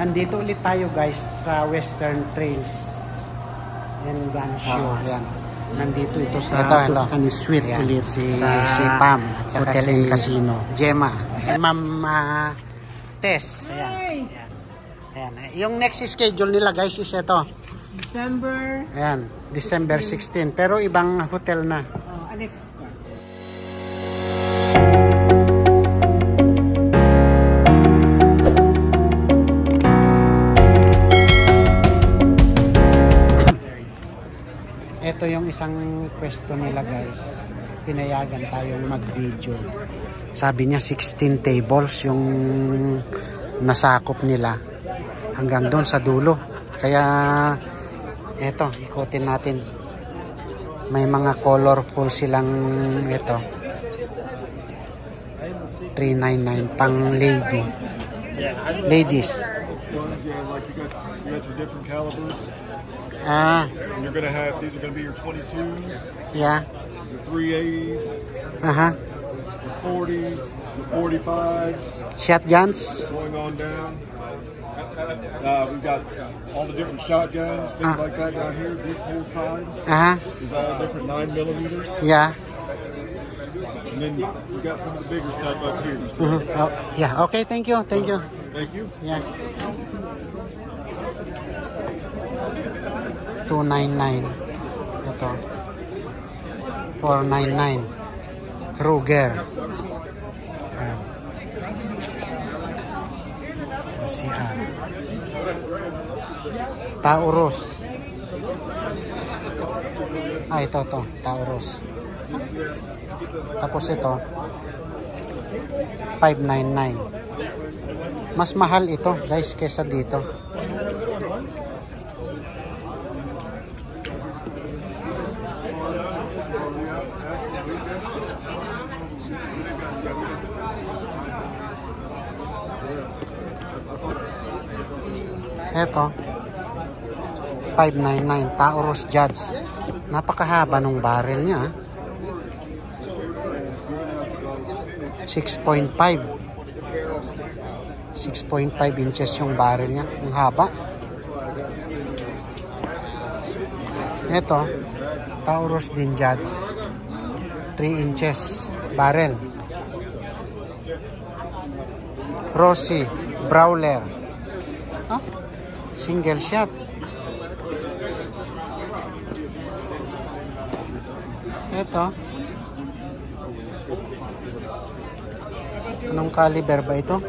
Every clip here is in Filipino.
Andito ulit tayo guys sa Western Trails and Gun Show. Ayan. Nandito ito sa Tuscany Suite ulit si Pam at saka Hotel and Casino. Gemma. Ma'am Tess. Ayan. Ayan. Yung next schedule nila guys is ito. December. Ayan. December 16. Pero ibang hotel na. Oh, Alexis Park. Ito yung isang pwesto nila guys. Pinayagan tayong mag-video. Sabi niya 16 tables yung nasakop nila hanggang doon sa dulo. Kaya eto, ikutin natin. May mga colorful silang ito. 399 pang lady. Ladies. You got your different calibers. And you're gonna have, these are gonna be your 22s. Yeah. Your 380s. Your 40s. Your 45s. Shotguns. Going on down. We've got all the different shotguns, things like that down here. This whole side is all different 9mm. Yeah. And then we got some of the bigger stuff up here. Oh, yeah. Okay. Thank you. Thank you. Thank you. Yeah. 299. Ito. 499. Ruger. CR. Taurus. Ito. Taurus. Tapos ito. 599. Mas mahal ito, guys, kaysa dito. Eto 599 Taurus Judge. Napakahaba ng barrel niya. 6.5 inches yung barrel niya. Ang haba. Eto Taurus din Judge. 3 inches barrel. Rossi Brawler. Single shot. Ito. Anong caliber ba ito?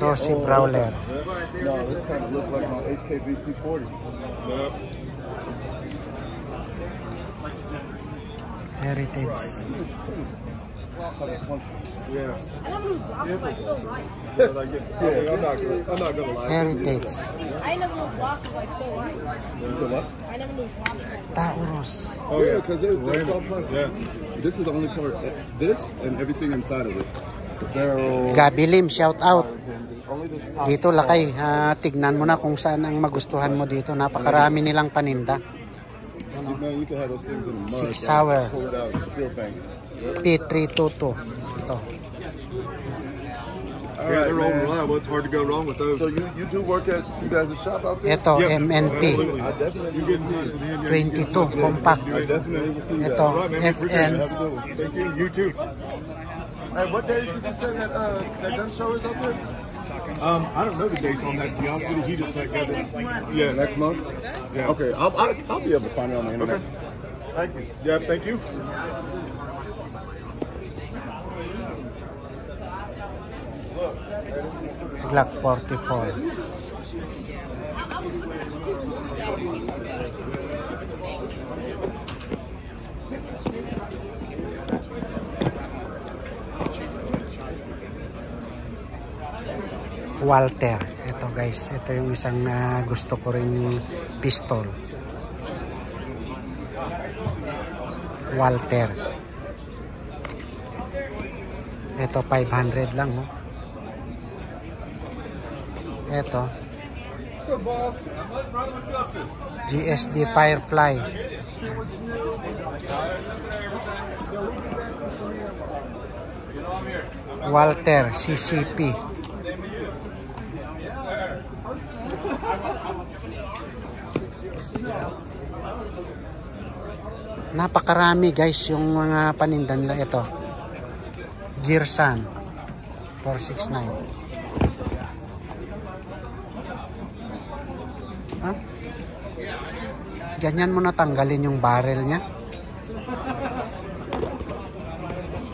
Rossi Brawler. No, this kind of look like my HKVP 40. Heritage. Yeah. I'm not gonna lie. Heritage. I never knew blocks was like so light. You said what? I never knew blocks was like so Taurus. Oh yeah, because it's all plastic. Yeah. This is the only part. This and everything inside of it. The barrel. Gabi Lim, shout out. Dito lakay, tignan mo na kung saan ang magustuhan mo dito. Napakarami nilang paninda. Man, you can have those things in the mud. 6 Sauer. Pull it out, still bang. P322. Ito. All right, they're all reliable. It's hard to go wrong with those. So you do work at you guys' shop out there? Ito, MNP. I definitely you get in touch with him. 22, compact. I definitely will see that. Ito, All right, man. FN. Have a good one. Thank you. You too. Hey, what day did you say that gun show is up there? I don't know the dates on that. To be honest with you, he just like got it. Yeah, next month. Yeah. Okay, I'll be able to find it on the internet. Okay. Thank you. Yeah, thank you. Glock 44. Walter. Ito guys, ito yung isang gusto ko rin pistol. Walter. Ito 500 lang, oh. Ito GSD Firefly Walter CCP. Napakarami guys yung mga paninda nila. Ito Gearsan 469. Huh? Ganyan mo natanggalin yung barrel nya.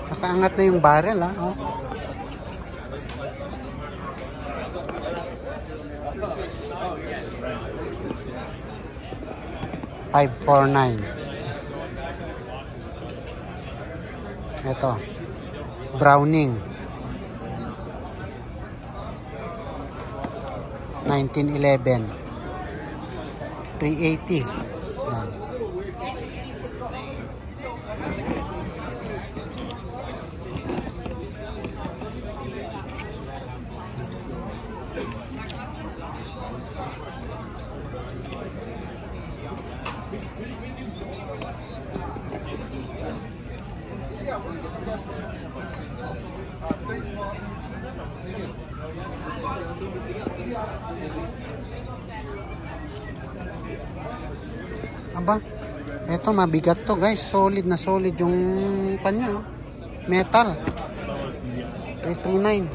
Nakaangat na yung barrel ha. Oh. $549. Ito Browning 1911 $380. Yan. Aba, eto mabigat to guys, solid na solid yung kanya, oh. Metal 339.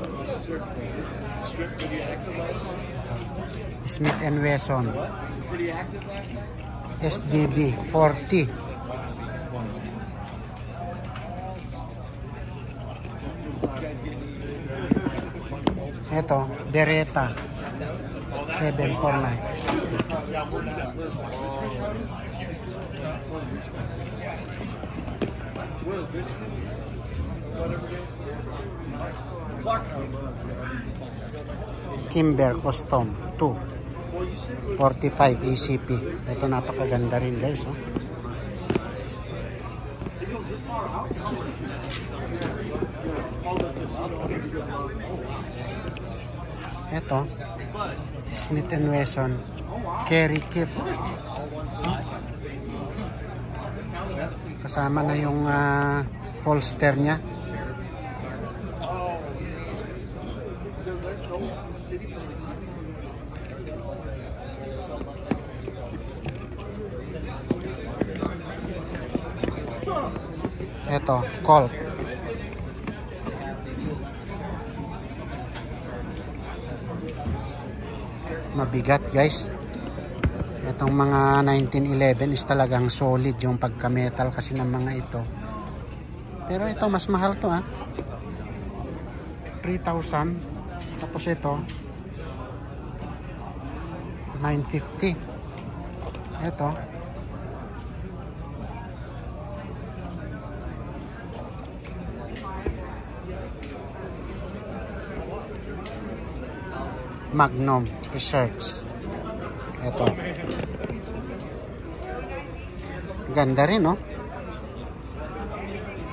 Smith & Wesson SDB 40. Eto Beretta 749. Kimber Custom 2 45 ACP. Ito napakaganda rin guys, oh. Ito Smith & Wesson Carry Kit. Kasama na yung holster nya. Ito Colt mabigat guys. Itong mga 1911 is talagang solid yung pagka metal kasi ng mga ito. Pero ito mas mahal to, 3,000. Tapos ito 950. Ito Magnum Research. Ito ganda rin, no?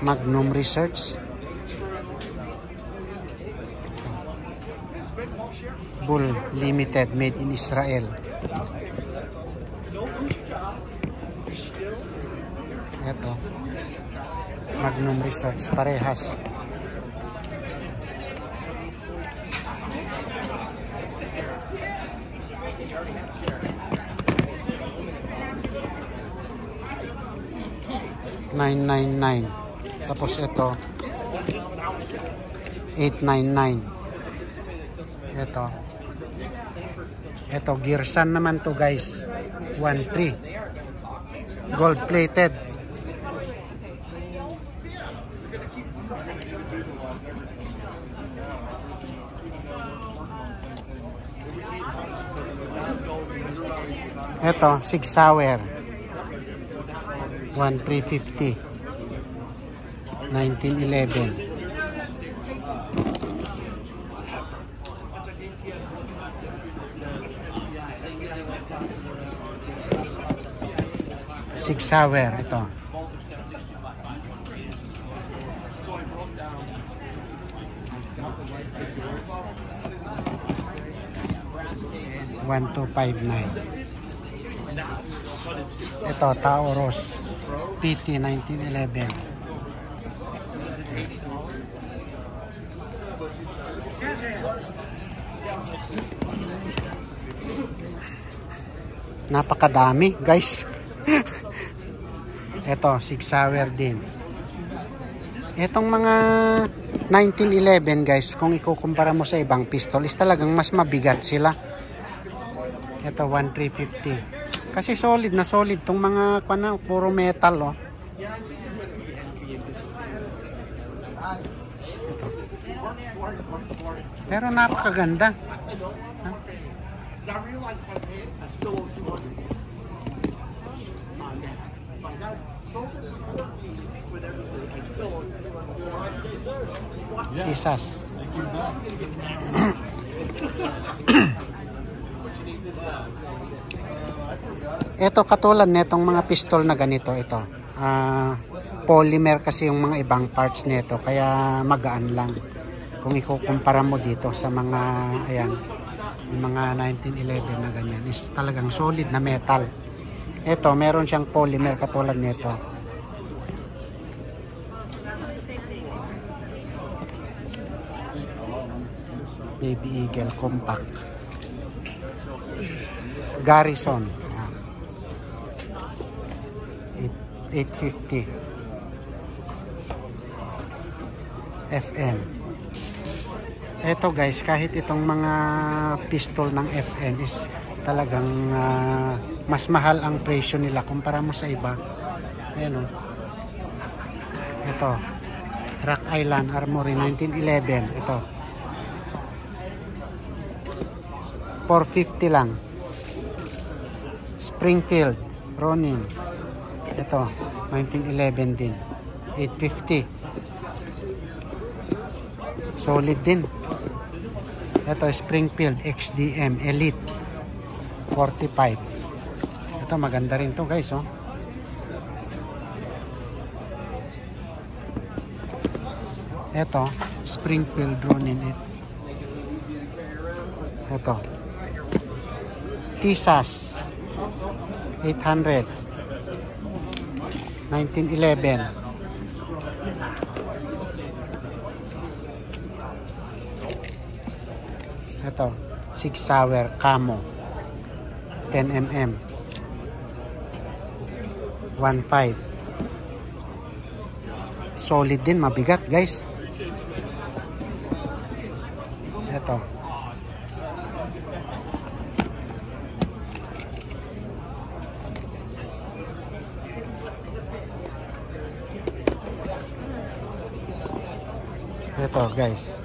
Magnum Research Bull Limited, made in Israel. Ito Magnum Research, parehas. $999. Tapos ito $899. Ito Gearsan naman to guys, 1.3 gold plated. Ito Sig Sauer 1,350 1911. Sig Sauer ito. $1,259. Ito, Taurus PT 1911. Napakadami, guys. Ito, Sig Sauer din. Itong mga 1911, guys, kung ikukumpara mo sa ibang pistol, is talagang mas mabigat sila. Ito, 1350. Kasi solid na solid. Itong mga, puro metal, oh. Ito. Pero napakaganda. Huh? Isas. Ito katulad netong mga pistol na ganito, ito. Polymer kasi yung mga ibang parts nito, kaya magaan lang. Kung ikukumpara mo dito sa mga, ayan, yung mga 1911 na ganyan, is talagang solid na metal. Ito, meron siyang polymer katulad nito. Baby Eagle Compact. Garrison. 850. FN. Ito guys, kahit itong mga pistol ng FN is talagang mas mahal ang presyo nila kumpara mo sa iba. Ayan o. Ito. Rock Island Armory 1911. Ito. 450 lang. Springfield Ronin. Ito, 1911 din. 850. Solid din. Ito, Springfield XDM Elite 45. Ito, maganda rin to guys, oh. Ito, Springfield Ronin. Ito. Tisas 800. 1911. Ito, Sig Sauer Camo 10mm 1.5. Solid din, mabigat guys. Ito. Ito guys.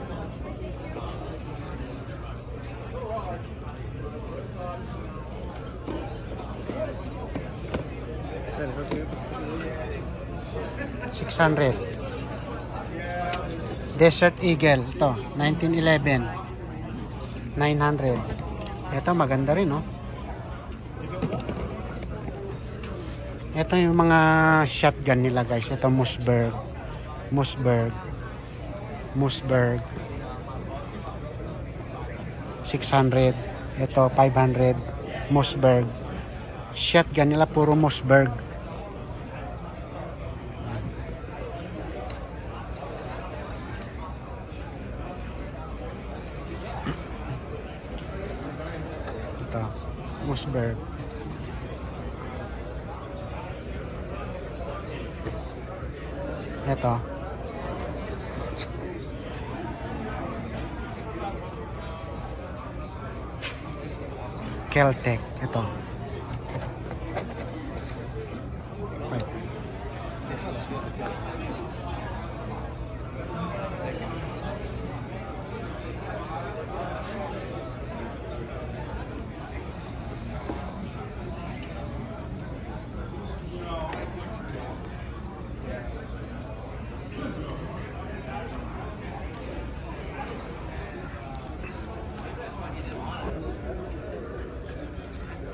$600. Desert Eagle. Ito, 1911. 900. Ito, maganda rin, no? Ito yung mga shotgun nila, guys. Ito, Mossberg. 600. Ito 500. Mossberg. Shotgun nila puro Mossberg. Ito Mossberg. Ito Kel-Tec. Ito.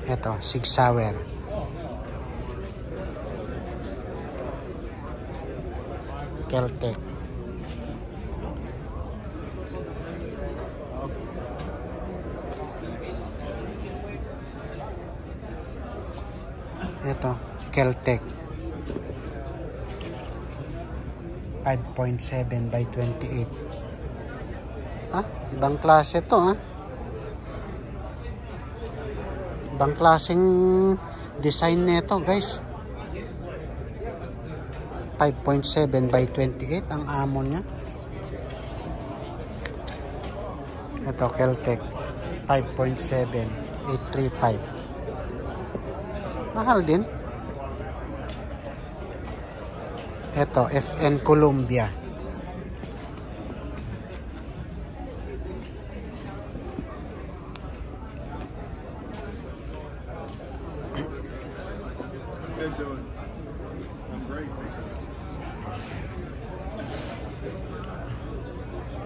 Ito, Sig Sauer. Kel-Tec. Ito, Kel-Tec. 5.7 by 28. Ibang klase to Ibang klaseng design nito guys. 5.7 by 28 ang amo niya. Ito Kel-Tec 5.7 835. Mahal din. Ito FN Columbia.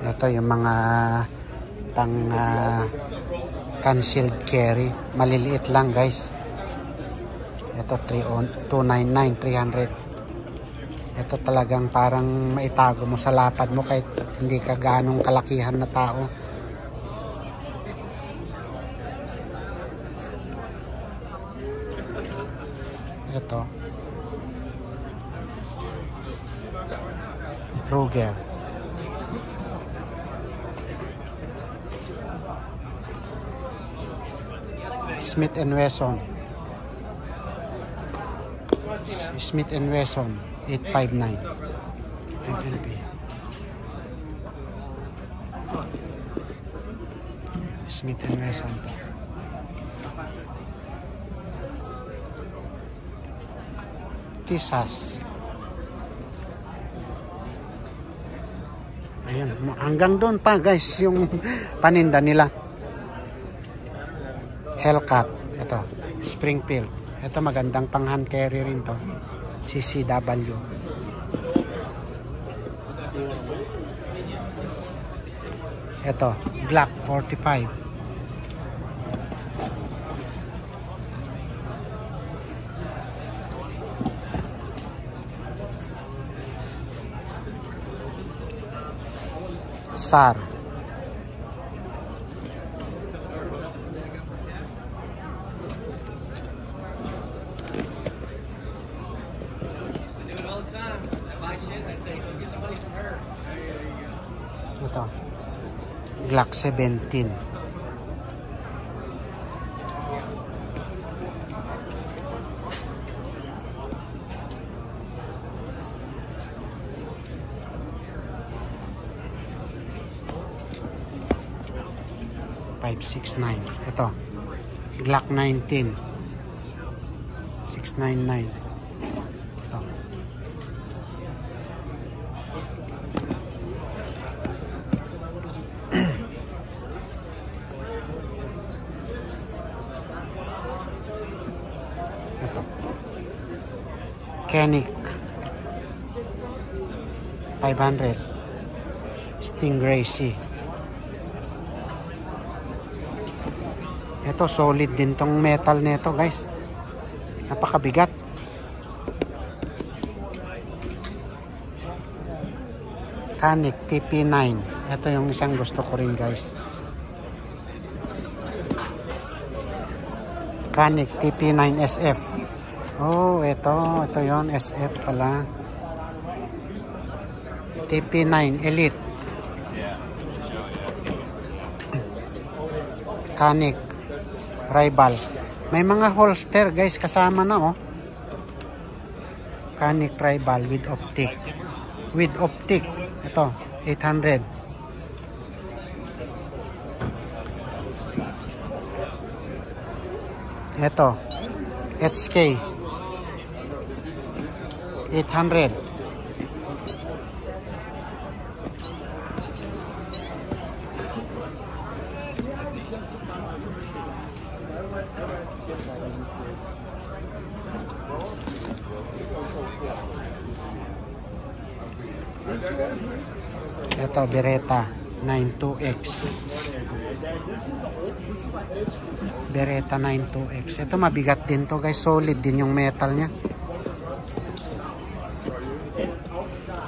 Ito yung mga pang concealed carry, maliliit lang guys. Ito 299, 300. Ito talagang parang maitago mo sa lapad mo kahit hindi ka ganong kalakihan na tao. Ito Ruger. Smith & Wesson. Smith & Wesson 859. MLB. Smith & Wesson to. Tisas. Ayun, hanggang doon pa guys yung paninda nila. Hellcat, ito, Springfield. Ito magandang pang hand carry rin to. CCW. Ito, Glock 45. SAR. Ito, Glock 17. .569. Ito, Glock 19. 699. Ito. Ito. Koenig 500. Stingray C. Ito solid din tong metal nito guys. Napakabigat. Koenig TP9. Ito yung isang gusto ko rin guys. Koenig TP9 SF. Oh, ito yon SF pala. TP9 Elite. Koenig Rival. May mga holster guys kasama na Koenig Rival with optic. With optic. Ito, 800. Ito, HK 800. Ito, Beretta 92X. Beretta 92X. Ito mabigat din to guys. Solid din yung metal nya.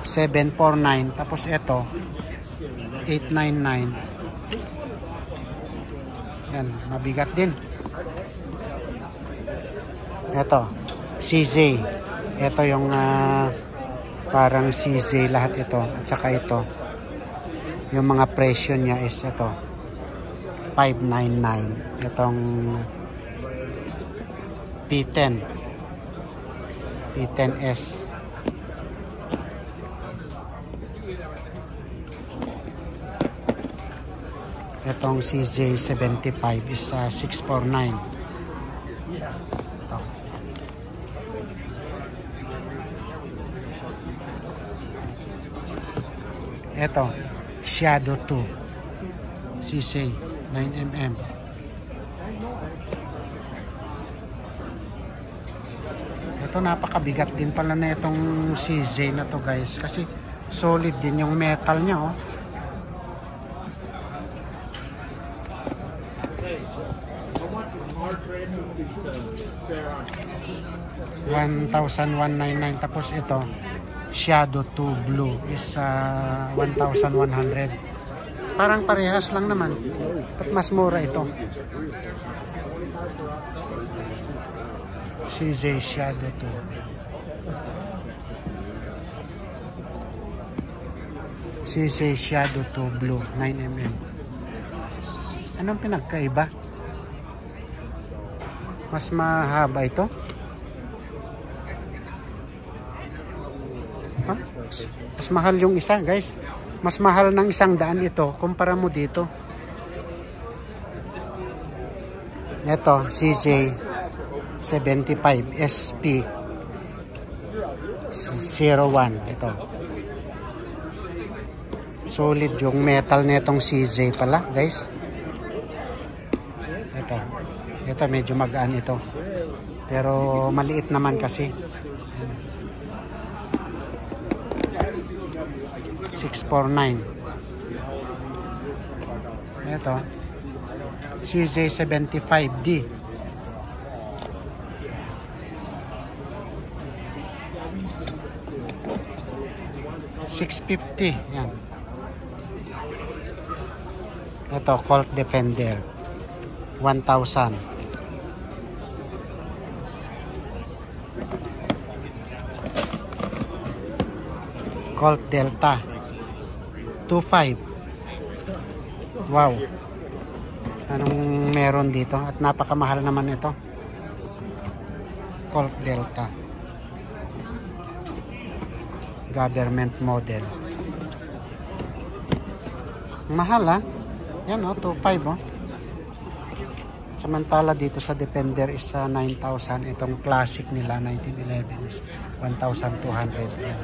749. Tapos ito 899. Yan, mabigat din. Ito CJ. Ito yung parang CJ lahat ito. At saka ito. Yung mga presyo niya is ito. 599. Itong P10. P10S. Itong CJ75 is 649. Ito, Shadow 2 CJ 9mm. Ito napakabigat din pala na itong CJ na to guys, kasi solid din yung metal niya oh. 1,199. Tapos ito Shadow 2 Blue is 1,100. Parang parehas lang naman. But mas mura ito. CJ Shadow 2. CJ Shadow 2 Blue 9mm. Anong pinagkaiba? Mas mahaba ito? Huh? Mas mahal yung isa guys. Mas mahal ng 100 ito kumpara mo dito. Ito CJ 75 SP 01. Ito solid yung metal netong CJ pala guys. Ito medyo magaan ito. Pero maliit naman kasi. 649. Ito CJ75D. $650. Yan. Ito Colt Defender 1,000. Colt Delta 2.5. Wow. Anong meron dito? At napakamahal naman ito. Colt Delta. Government model. Mahal ha? Yan o, 2.5 o. Samantala dito sa Defender is 9,000. Itong classic nila 1911 is 1,200. Yan.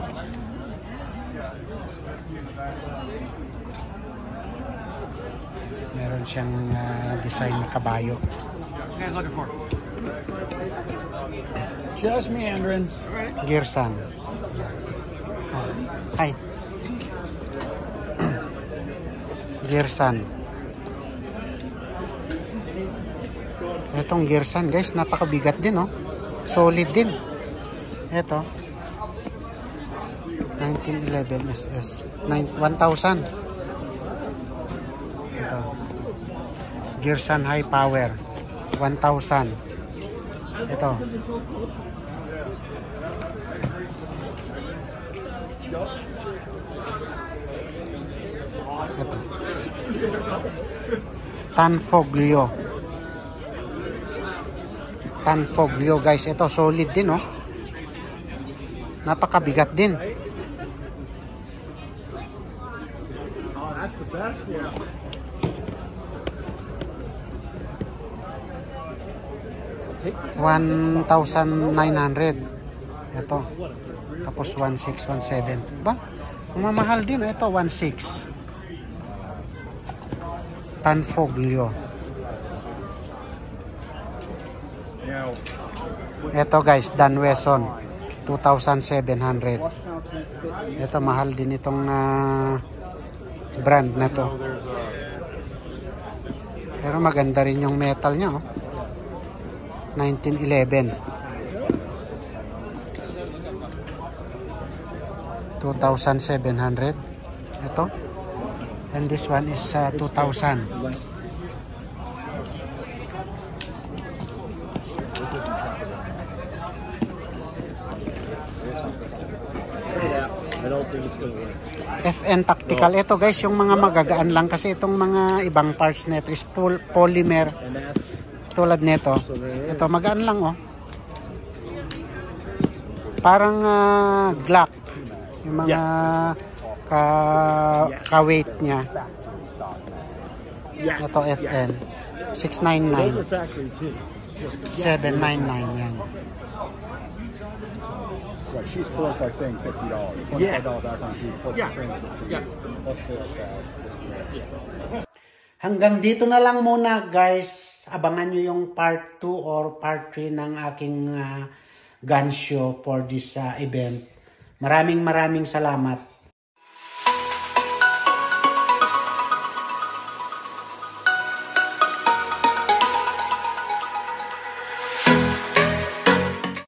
Meron siyang design na kabayo. Just meandering. Gearsan. Oh. Hi. Gearsan. Itong Gearsan guys, napakabigat din oh. Solid din. Ito 1911 SS 1,000. Ito Gearsan High Power 1,000. Ito Tanfoglio guys, ito solid din oh. Napakabigat din. $1,900. Ito. Tapos 1,617. Ba? Mamahal din ito, 1,600. Tanfoglio. Ito guys, Dan Wesson 2,700. Ito mahal din itong brand na to. Pero maganda rin yung metal niya oh. 1911. 2,700. Ito. And this one is 2,000. FN Tactical. Ito guys, yung mga magagaan lang kasi itong mga ibang parts nito is polymer. Tulad nito. Ito magaan lang oh. Parang Glock. Yung mga ka-weight niya. Ito FN. 699. 799 yan. Right, she's correct by saying $50. $25 back on fee plus the transfer fee. Plus sales tax. Hanggang dito na lang muna guys. Abangan nyo yung part 2 or part 3 ng aking gun show for this event. Maraming salamat.